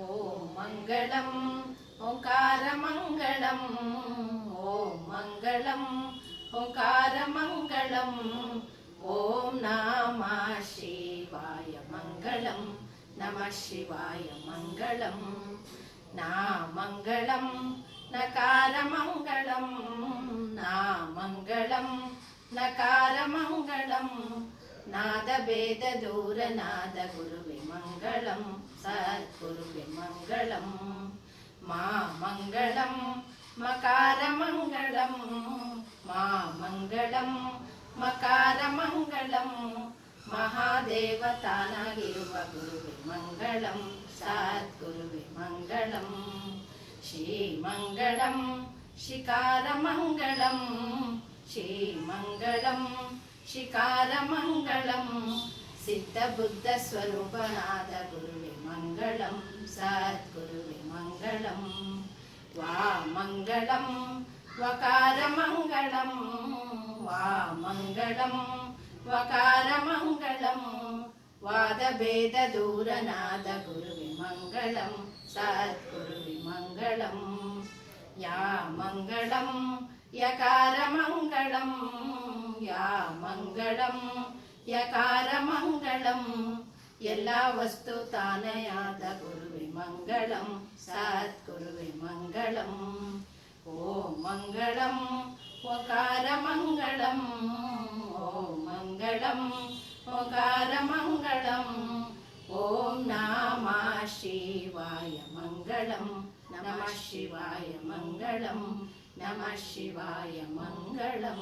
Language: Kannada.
ಓಂ ಮಂಗಳಂ ಓಂಕಾರ ಮಂಗಳಂ ಓಂ ಮಂಗಳಂ ಓಂಕಾರ ಮಂಗಳಂ ಓಂ ನಮಃ ಶಿವಾಯ ಮಂಗಳಂ ನಮಃ ಶಿವಾಯ ಮಂಗಳಂ ನಾ ಮಂಗಳಂ ನಕಾರ ಮಂಗಳಂ ನಾ ಮಂಗಳಂ ನಕಾರ ಮಂಗಳಂ ನಾದ ಭೇದ ದೂರ ನಾದ ಗುರುವೆ ಮಂಗಳಂ ಸದ್ಗುರುವೆ ಮಂಗಳಂ ಮಾ ಮಂಗಳಂ ಮಕಾರ ಮಂಗಳಂ ಮಾ ಮಂಗಳಂ ಮಕಾರ ಮಂಗಳಂ ಮಹಾದೇವತಾನಾಗಿರುವ ಗುರುವೆ ಮಂಗಳಂ ಸದ್ಗುರುವೆ ಮಂಗಳಂ ಶ್ರೀಮಂಗಳಂ ಶಿಕಾರ ಮಂಗಳಂ ಶ್ರೀಮಂಗಳಂ ಶಿಕಾರ ಮಂಗಳಂ ಸಿದ್ಧ ಬುದ್ಧ ಸ್ವರೂಪನಾದ ಗುರುವೆ ಮಂಗಳಂ ಸದ್ಗುರುವೆ ಮಂಗಳಂ ವಾ ಮಂಗಳಂ ವಕಾರ ಮಂಗಳಂ ವಾ ಮಂಗಳಂ ವಕಾರ ಮಂಗಳಂ ವಾದ ಭೇದ ದೂರನಾದ ಗುರುವೆ ಮಂಗಳಂ ಸದ್ಗುರುವೆ ಮಂಗಳಂ ಯಾ ಮಂಗಳಂ ಯಕಾರ ಮಂಗಳಂ ಯಾ ಮಂಗಳಂ ಯಕಾರ ಮಂಗಳಂ ಎಲ್ಲ ವಸ್ತು ತಾನೆಯಾದ ಗುರುವೆ ಮಂಗಳಂ ಸದ್ಗುರುವೆ ಮಂಗಳಂ ಓಂ ಮಂಗಳಂ ಓಂಕಾರ ಮಂಗಳಂ ಓಂ ಮಂಗಳಂ ಓಂಕಾರ ಮಂಗಳಂ ಓಂ ನಮಃ ಶಿವಾಯ ಮಂಗಳಂ ನಮಃ ಶಿವಾಯ ಮಂಗಳಂ ನಮಃ ಶಿವಾಯ ಮಂಗಳಂ.